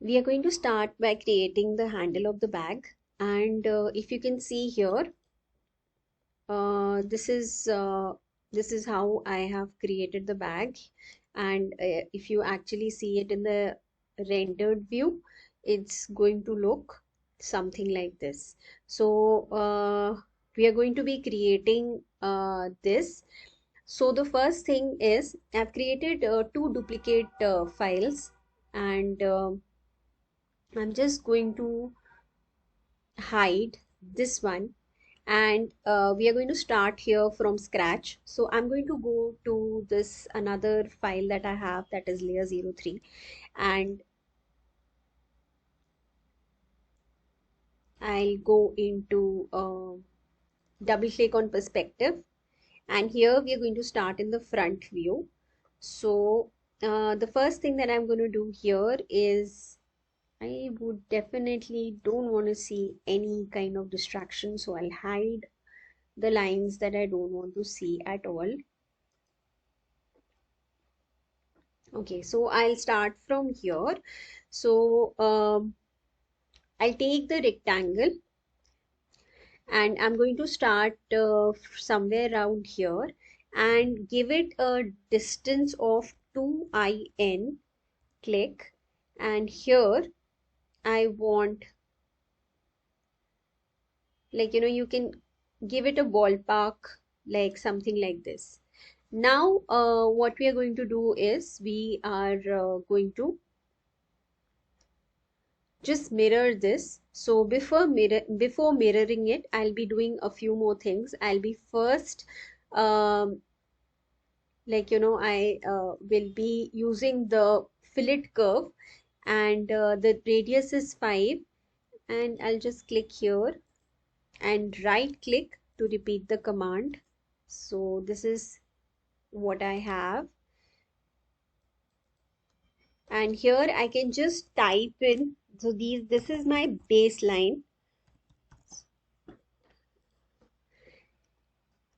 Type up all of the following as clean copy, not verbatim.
We are going to start by creating the handle of the bag, and if you can see here, uh, this is uh, this is how I have created the bag. And if you actually see it in the rendered view, it's going to look something like this. So we are going to be creating this. So the first thing is I've created two duplicate files, and I'm just going to hide this one, and we are going to start here from scratch. So I'm going to go to this another file that I have, that is layer 03, and I'll go into double click on perspective, and here we are going to start in the front view. So the first thing that I'm going to do here is I would definitely don't want to see any kind of distraction, so I'll hide the lines that I don't want to see at all. Okay, so I'll start from here. So I'll take the rectangle, and I'm going to start somewhere around here and give it a distance of 2in, click, and here I want, like, you can give it a ballpark, like something like this. Now what we are going to do is we are going to just mirror this. So before mirroring it, I'll be doing a few more things. I'll be first um, I will be using the fillet curve, and the radius is 5, and I'll just click here and right click to repeat the command. So this is what I have, and here I can just type in. So this is my baseline,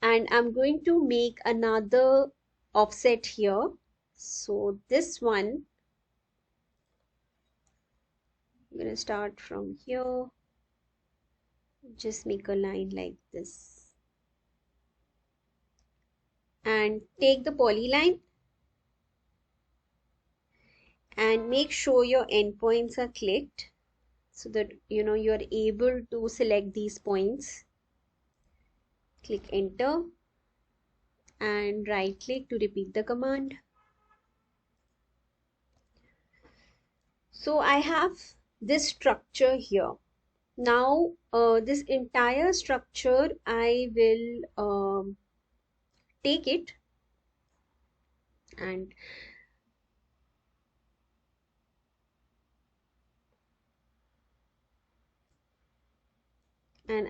and I'm going to make another offset here. So this one, I'm going to start from here, just make a line like this, and take the polyline and make sure your endpoints are clicked so that you're able to select these points. Click enter and right click to repeat the command. So I have this structure here. Now this entire structure I will take it and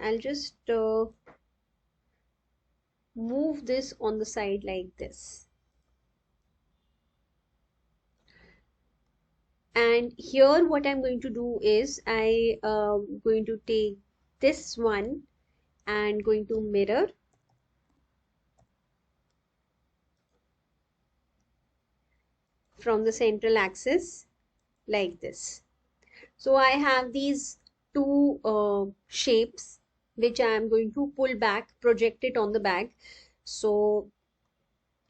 I'll just move this on the side like this. And here what I'm going to do is I going to take this one and going to mirror from the central axis like this. So I have these two shapes which I am going to pull back, project it on the bag. So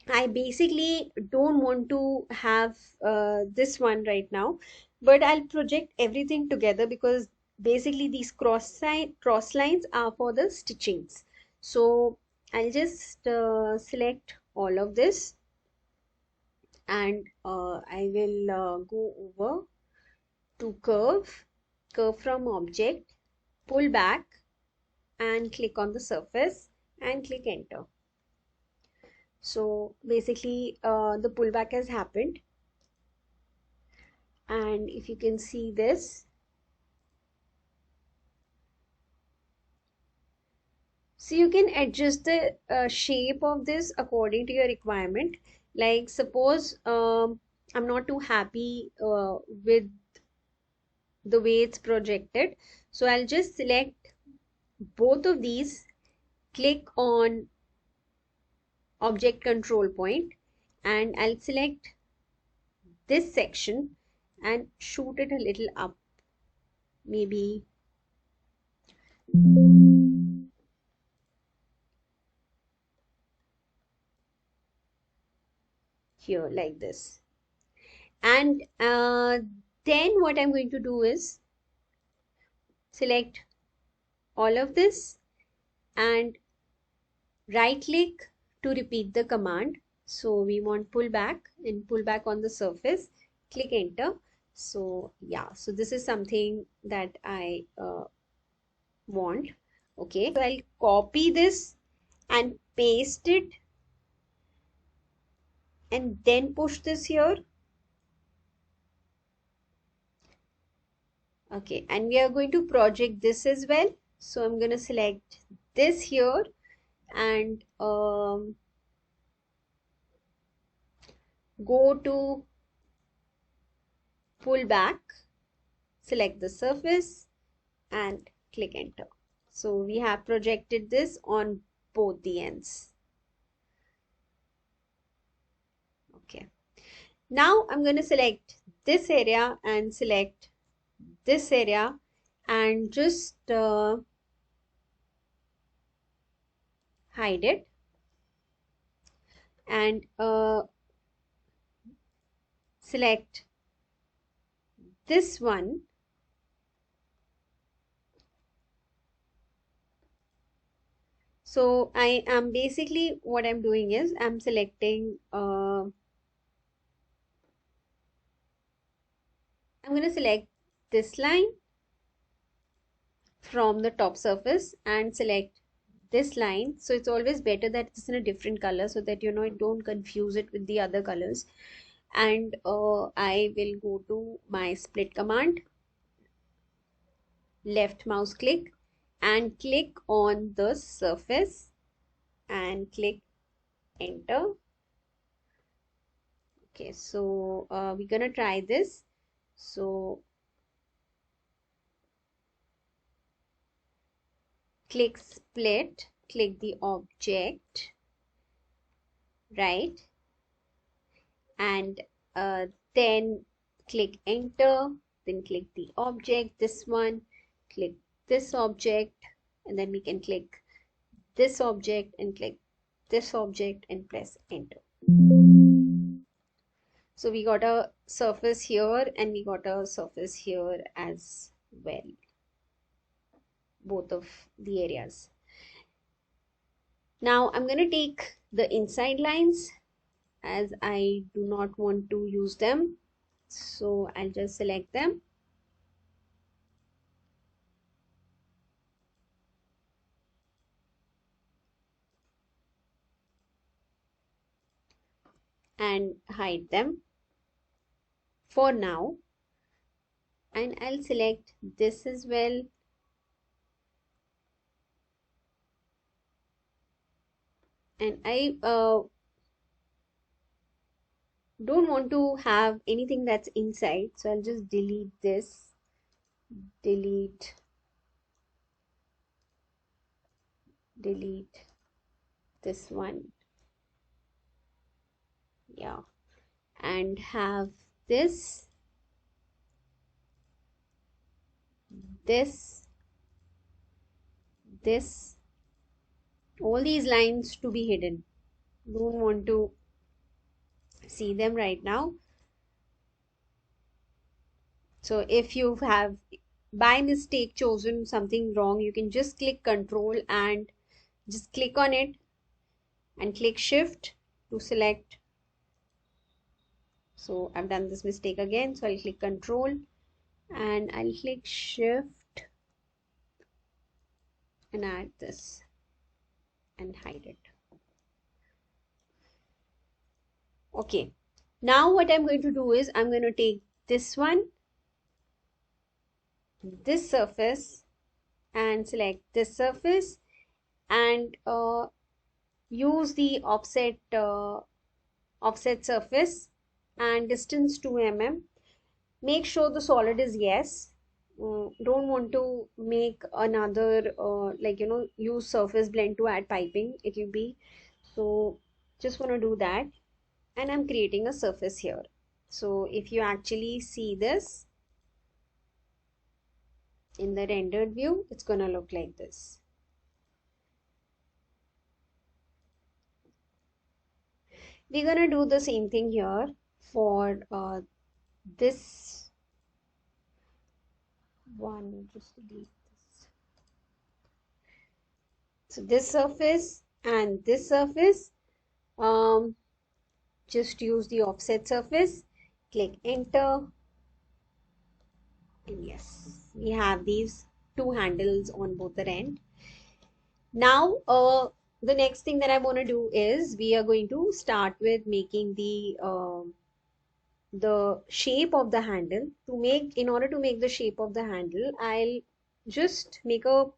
I basically don't want to have this one right now, but I'll project everything together because basically these cross lines are for the stitchings. So I'll just select all of this, and I will go over to curve from object, pull back and click on the surface and click enter. So basically the pullback has happened, and if you can see this, so you can adjust the shape of this according to your requirement. Like suppose I'm not too happy with the way it's projected, so I'll just select both of these, click on object control point, and I'll select this section and shoot it a little up, maybe here like this. And then what I'm going to do is select all of this and right click to repeat the command. So we want pull back and pull back on the surface, click enter. So yeah, so this is something that I want. Okay, so I'll copy this and paste it and then push this here. Okay, and we are going to project this as well. So I'm going to select this here and go to pull back, select the surface and click enter. So we have projected this on both the ends. Okay. Now I'm going to select this area and select this area and just hide it and select this one. So I am basically what I'm doing is I'm selecting I'm going to select this line from the top surface and select this line. So it's always better that it's in a different color so that you know don't confuse it with the other colors. And I will go to my split command, left mouse click and click on the surface and click enter. Okay, so we're gonna try this. So click split, click the object, right, and then click enter, then click the object, this one, click this object, and then we can click this object and click this object and press enter. So we got a surface here and we got a surface here as well, both of the areas. Now I'm going to take the inside lines as I do not want to use them. So I'll just select them. And hide them for now. And I'll select this as well. And I don't want to have anything that's inside. So I'll just delete this, delete this one. Yeah. And have this, this, all these lines to be hidden. Don't want to see them right now. So if you have by mistake chosen something wrong, you can just click control and just click on it and click shift to select. So I've done this mistake again, so I'll click control and I'll click shift and add this and hide it. Okay, now what I'm going to do is I'm going to take this one, this surface, and select this surface and use the offset surface and distance 2 mm. Make sure the solid is yes. Don't want to make another like you know use surface blend to add piping, it will be, so just want to do that. And I'm creating a surface here. So if you actually see this in the rendered view, it's gonna look like this. We're gonna do the same thing here for this one. Just delete this. So this surface and this surface, just use the offset surface, click enter, and yes, we have these two handles on both the end. Now, the next thing that I want to do is we are going to start with making the shape of the handle. In order to make the shape of the handle, I'll just make a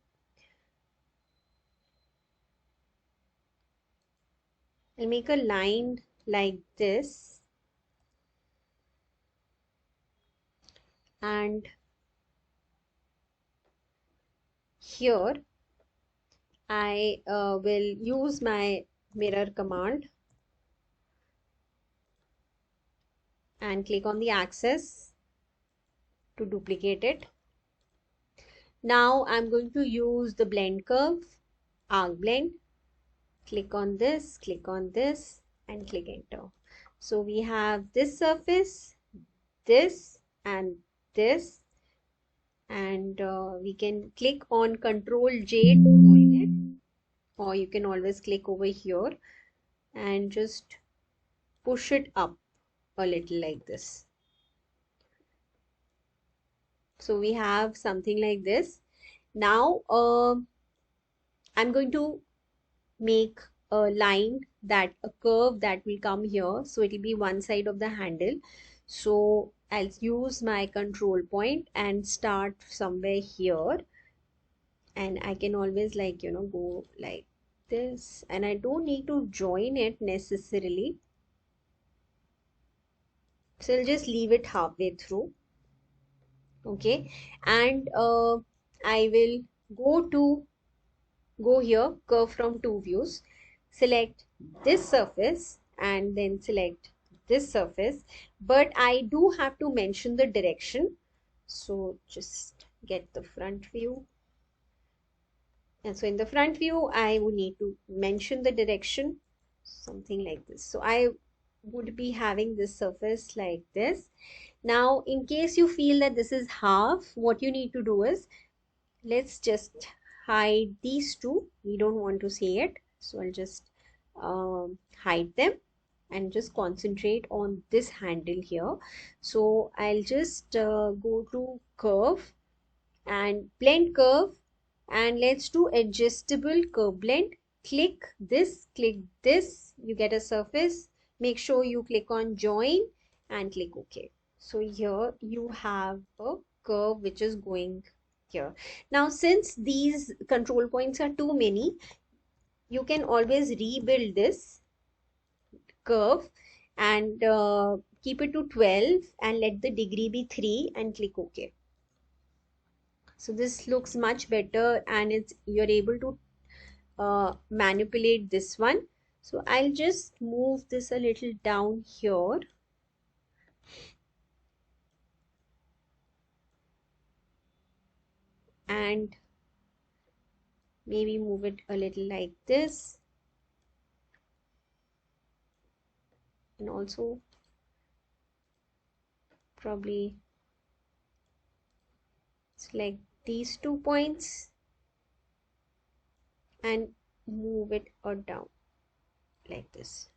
line like this, and here I will use my mirror command and click on the axis to duplicate it. Now I'm going to use the blend curve, arc blend, click on this, and click enter. So we have this surface, this, and this, and we can click on Control J to join it, or you can always click over here and just push it up a little like this. So we have something like this. Now I'm going to make a curve that will come here. So it will be one side of the handle. So I'll use my control point and start somewhere here. And I can always go like this. And I don't need to join it necessarily. So I'll just leave it halfway through. Okay. And I will go here, curve from two views, select this surface and then select this surface, but I do have to mention the direction. So just get the front view, and so in the front view I would need to mention the direction, something like this. So I would be having this surface like this. Now in case you feel that this is half, what you need to do is, let's just hide these two. We don't want to see it. So I'll just hide them and just concentrate on this handle here. So I'll just go to curve and blend curve, and let's do adjustable curve blend. Click this, you get a surface. Make sure you click on join and click OK. So here you have a curve which is going here. Now since these control points are too many, you can always rebuild this curve and keep it to 12 and let the degree be 3 and click OK. So this looks much better, and you're able to manipulate this one. So I'll just move this a little down here and maybe move it a little like this, and also probably select these 2 points and move it or down like this.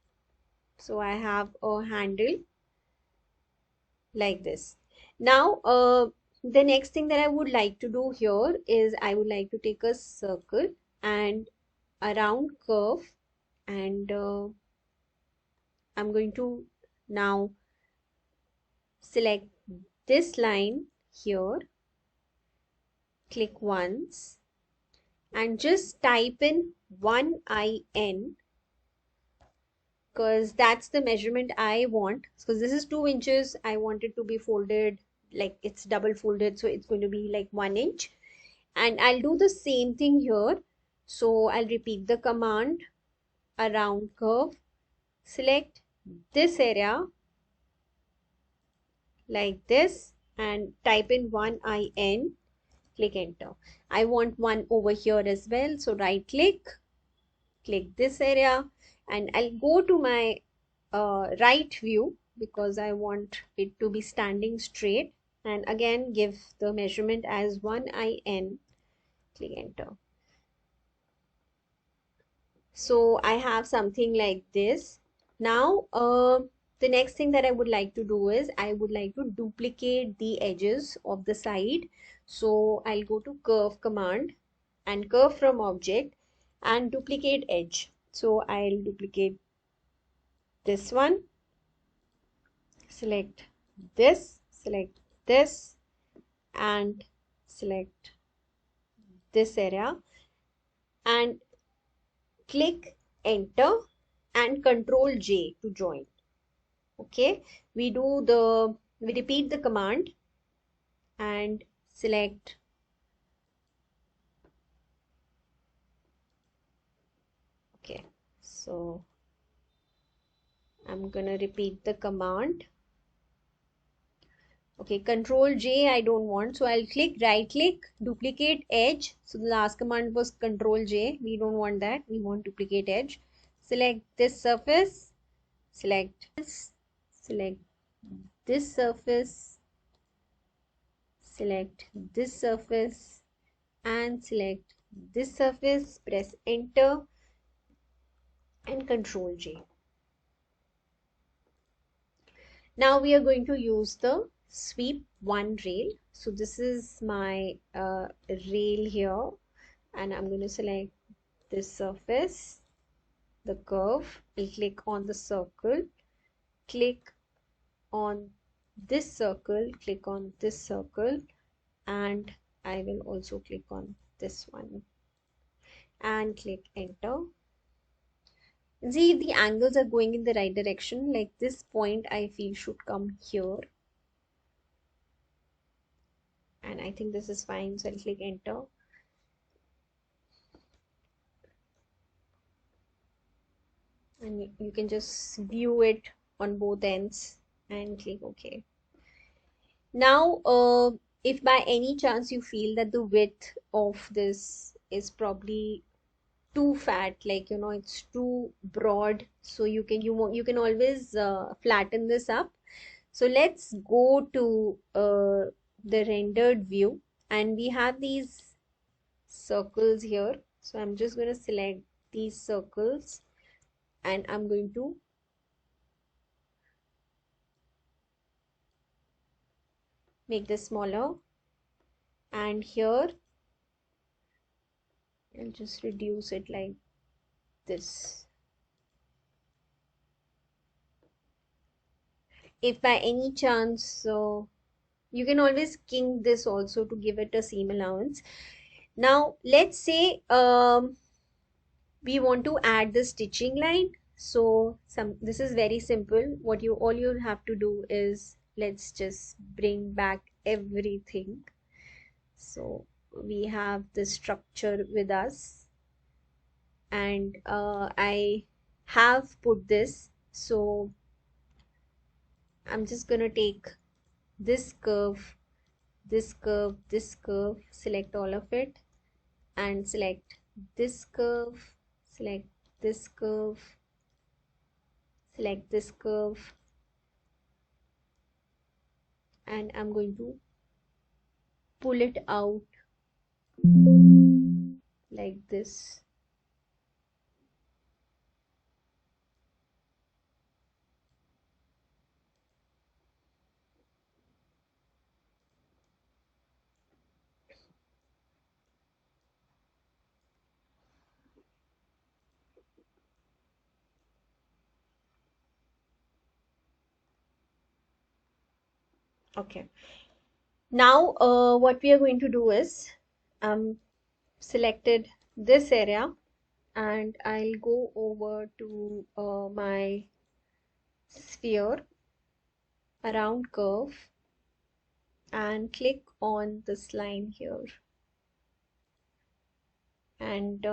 So I have a handle like this. Now the next thing that I would like to do here is I would like to take a circle and a round curve, and I'm going to now select this line here, click once and just type in 1IN, because that's the measurement I want. Because this is 2 inches, I want it to be folded like it's double folded, so it's going to be like 1 inch. And I'll do the same thing here. So I'll repeat the command, a round curve, select this area like this and type in 1IN, click enter. I want one over here as well, so right click this area, and I'll go to my right view because I want it to be standing straight, and again give the measurement as 1IN, click enter. So I have something like this. Now the next thing that I would like to do is I would like to duplicate the edges of the side. So I'll go to curve command and curve from object and duplicate edge. So I'll duplicate this one, select this and select this area and click enter and control J to join. Okay, we repeat the command and select. Okay, so I'm gonna repeat the command. Okay, control J I don't want, so I'll right click, duplicate edge. So the last command was control J, we don't want that, we want duplicate edge. Select this surface, select this surface, select this surface and select this surface, press enter and control J. Now we are going to use the sweep one rail. So this is my rail here, and I'm going to select this surface, the curve. I'll click on the circle, click on this circle, click on this circle, and I will also click on this one and click enter. See, the angles are going in the right direction. Like this point I feel should come here, and I think this is fine, so I'll click enter. And you can just view it on both ends and click OK. Now if by any chance you feel that the width of this is probably too fat, like it's too broad, so you can always flatten this up. So let's go to the rendered view, and we have these circles here. So I'm just going to select these circles and I'm going to make this smaller, and here I'll just reduce it like this. If by any chance you can always kink this also to give it a seam allowance. Now let's say we want to add the stitching line. So this is very simple. All you have to do is, let's just bring back everything. So we have the structure with us, and I have put this. So I'm just gonna take this curve, this curve, this curve, select all of it and select this curve, select this curve, select this curve, and I'm going to pull it out like this. Okay. Now what we are going to do is selected this area, and I'll go over to my sphere around curve and click on this line here, and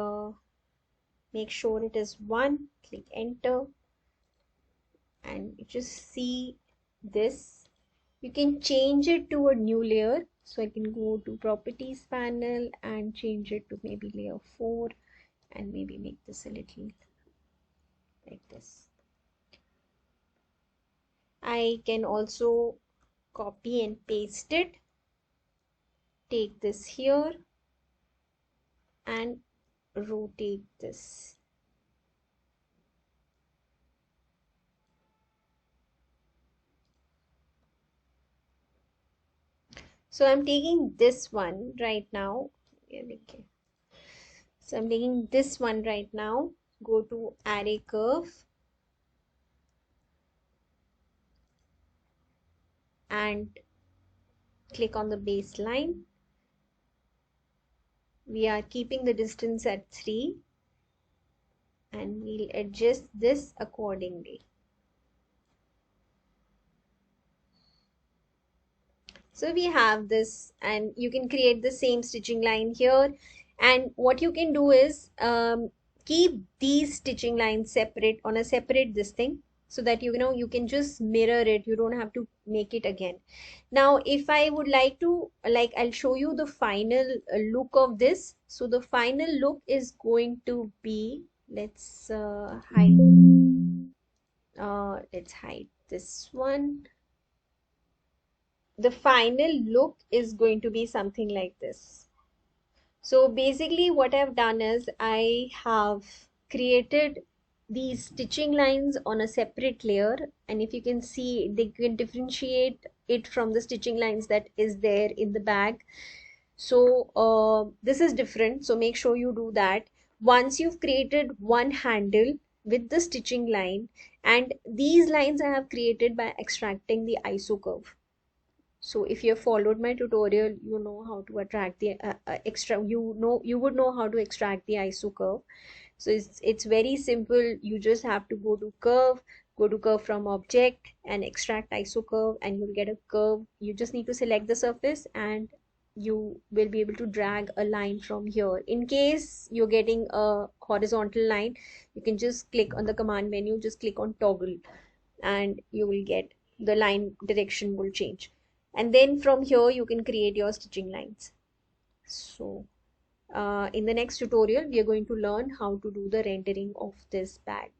make sure it is 1, click enter, and you just see this. You can change it to a new layer. So I can go to properties panel and change it to maybe layer 4 and maybe make this a little like this. I can also copy and paste it. Take this here and rotate this. So I'm taking this one right now. So I'm taking this one right now. Go to array curve and click on the baseline. We are keeping the distance at 3 and we'll adjust this accordingly. So we have this, and you can create the same stitching line here. And what you can do is keep these stitching lines separate on a separate this thing, so that you can just mirror it. You don't have to make it again. Now, if I would like to, I'll show you the final look of this. So the final look is going to be, let's hide this one. The final look is going to be something like this. So basically what I've done is I have created these stitching lines on a separate layer, and if you can see, they can differentiate it from the stitching lines that is there in the bag. So this is different, so make sure you do that. Once you've created one handle with the stitching line, and these lines I have created by extracting the ISO curve. So if you have followed my tutorial, you know how to attract the you would know how to extract the ISO curve. So it's very simple. You just have to go to curve from object and extract ISO curve, and you'll get a curve. You just need to select the surface and you will be able to drag a line from here. In case you're getting a horizontal line, you can just click on the command menu, just click on toggle, and you will get the line direction will change. And then from here you can create your stitching lines. So in the next tutorial we are going to learn how to do the rendering of this bag.